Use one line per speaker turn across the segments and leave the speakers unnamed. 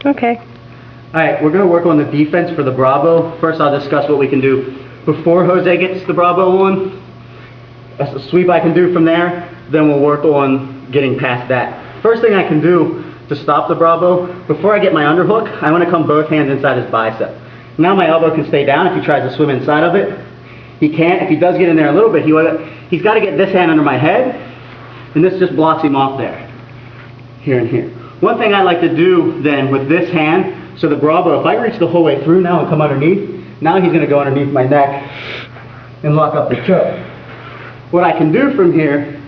Okay.
Alright, we're going to work on the defense for the Bravo. First I'll discuss what we can do before Jose gets the Bravo on. That's a sweep I can do from there, then we'll work on getting past that. First thing I can do to stop the Bravo, before I get my underhook, I want to come both hands inside his bicep. Now my elbow can stay down if he tries to swim inside of it. He can't. If he does get in there a little bit, he's got to get this hand under my head, and this just blocks him off there. Here and here. One thing I like to do then with this hand, so the Bravo, if I reach the whole way through now and come underneath, now he's going to go underneath my neck and lock up the choke. What I can do from here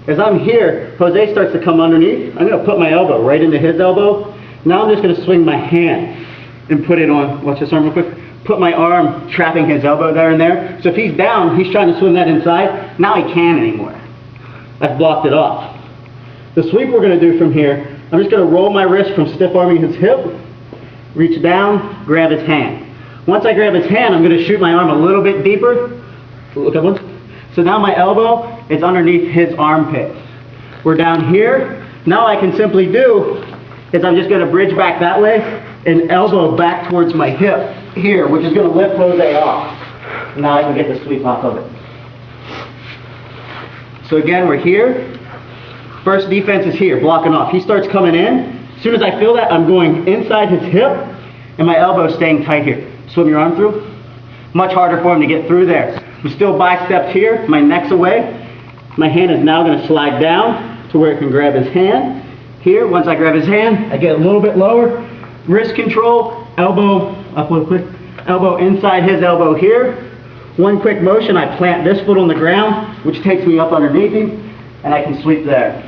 is I'm here, Jose starts to come underneath, I'm going to put my elbow right into his elbow. Now I'm just going to swing my hand and put it on, watch this arm real quick, put my arm trapping his elbow there and there. So if he's down, he's trying to swim that inside, now he can't anymore. I've blocked it off. The sweep we're going to do from here, I'm just going to roll my wrist from stiff arming his hip, reach down, grab his hand. Once I grab his hand, I'm going to shoot my arm a little bit deeper. Look at one. So now my elbow is underneath his armpit. We're down here. Now I can simply do is I'm just going to bridge back that way and elbow back towards my hip here, which is going to lift Jose off. Now I can get the sweep off of it. So again, we're here. First defense is here, blocking off. He starts coming in. As soon as I feel that, I'm going inside his hip and my elbow staying tight here. Swim your arm through. Much harder for him to get through there. I'm still biceps here, my neck's away. My hand is now going to slide down to where it can grab his hand. Here, once I grab his hand, I get a little bit lower. Wrist control, elbow up a little quick. Elbow inside his elbow here. One quick motion, I plant this foot on the ground, which takes me up underneath him, and I can sweep there.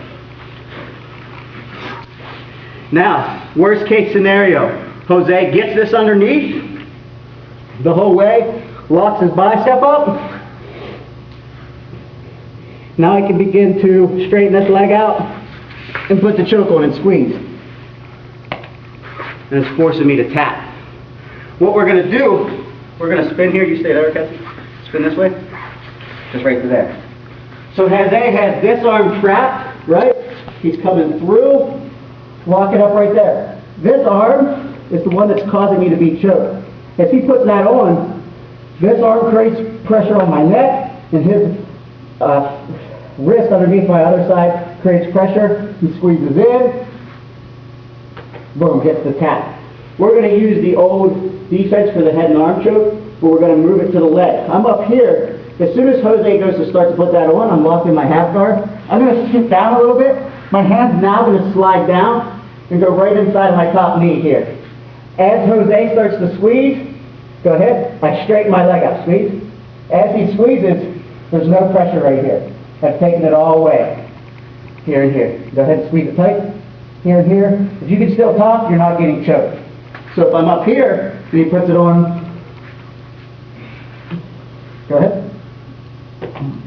Now, worst case scenario, Jose gets this underneath the whole way, locks his bicep up. Now I can begin to straighten this leg out and put the choke on and squeeze. And it's forcing me to tap. What we're going to do, we're going to spin here. You stay there, Cassie. Spin this way. Just right to there. So Jose has this arm trapped, right? He's coming through. Lock it up right there. This arm is the one that's causing me to be choked. As he puts that on, this arm creates pressure on my neck, and his wrist underneath my other side creates pressure. He squeezes in. Boom, gets the tap. We're going to use the old defense for the head and arm choke, but we're going to move it to the leg. I'm up here. As soon as Jose goes to start to put that on, I'm locking my half guard. I'm going to sit down a little bit. My hand's now going to slide down and go right inside of my top knee here. As Jose starts to squeeze, go ahead, I straighten my leg up, squeeze. As he squeezes, there's no pressure right here. I've taken it all away. Here and here. Go ahead and squeeze it tight. Here and here. If you can still talk, you're not getting choked. So if I'm up here, and he puts it on, go ahead.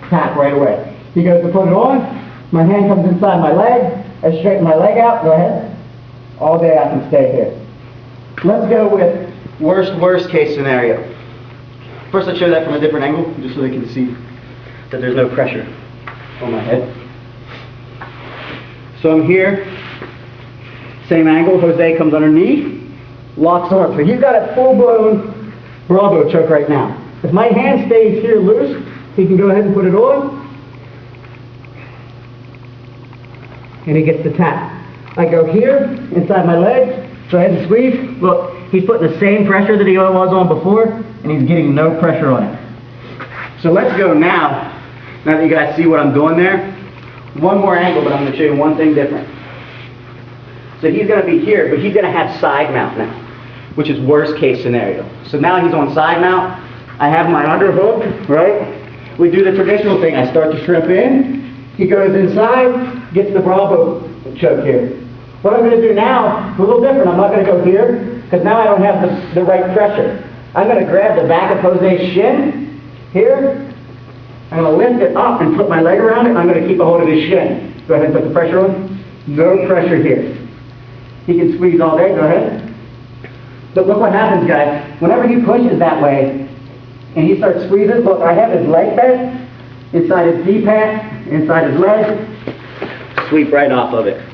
Tap right away. He goes to put it on, my hand comes inside my leg, I straighten my leg out, go ahead. All day I can stay here. Let's go with worst case scenario. First let's show that from a different angle, just so they can see that there's no pressure on my head. So I'm here, same angle, Jose comes underneath, locks arms. So he's got a full-blown Bravo choke right now. If my hand stays here loose, he can go ahead and put it on, and he gets the tap. I go here, inside my legs, go ahead and squeeze. Look, he's putting the same pressure that he was on before, and he's getting no pressure on it. So let's go now that you guys see what I'm doing there. One more angle, but I'm going to show you one thing different. So he's going to be here, but he's going to have side mount now, which is worst case scenario. So now he's on side mount. I have my underhook, right? We do the traditional thing. I start to shrimp in. He goes inside, gets the Bravo choke here. What I'm going to do now is a little different. I'm not going to go here, because now I don't have the right pressure. I'm going to grab the back of Jose's shin here. I'm going to lift it up and put my leg around it. I'm going to keep a hold of his shin. Go ahead and put the pressure on. No pressure here. He can squeeze all day. Go ahead. But look what happens, guys. Whenever he pushes that way and he starts squeezing, look, I have his leg bent inside his D-pad, inside his leg. Sweep right off of it.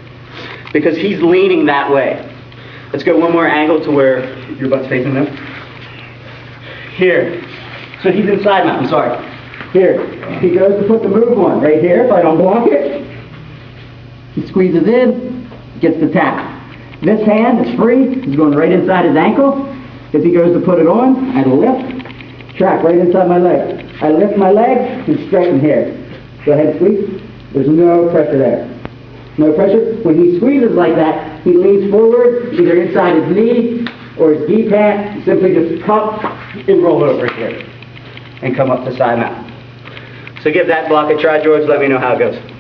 Because he's leaning that way. Let's go one more angle to where your butt's facing them. Here. So he's inside mount, I'm sorry. Here. He goes to put the move on. Right here, if I don't block it, he squeezes in, gets the tap. This hand is free. He's going right inside his ankle. As he goes to put it on, I lift, track right inside my leg. I lift my leg and straighten here. Go ahead and squeeze. There's no pressure there. No pressure. When he squeezes like that, he leans forward, either inside his knee or his D pad. Simply just cup and roll over here and come up to side mount. So give that block a try, George. Let me know how it goes.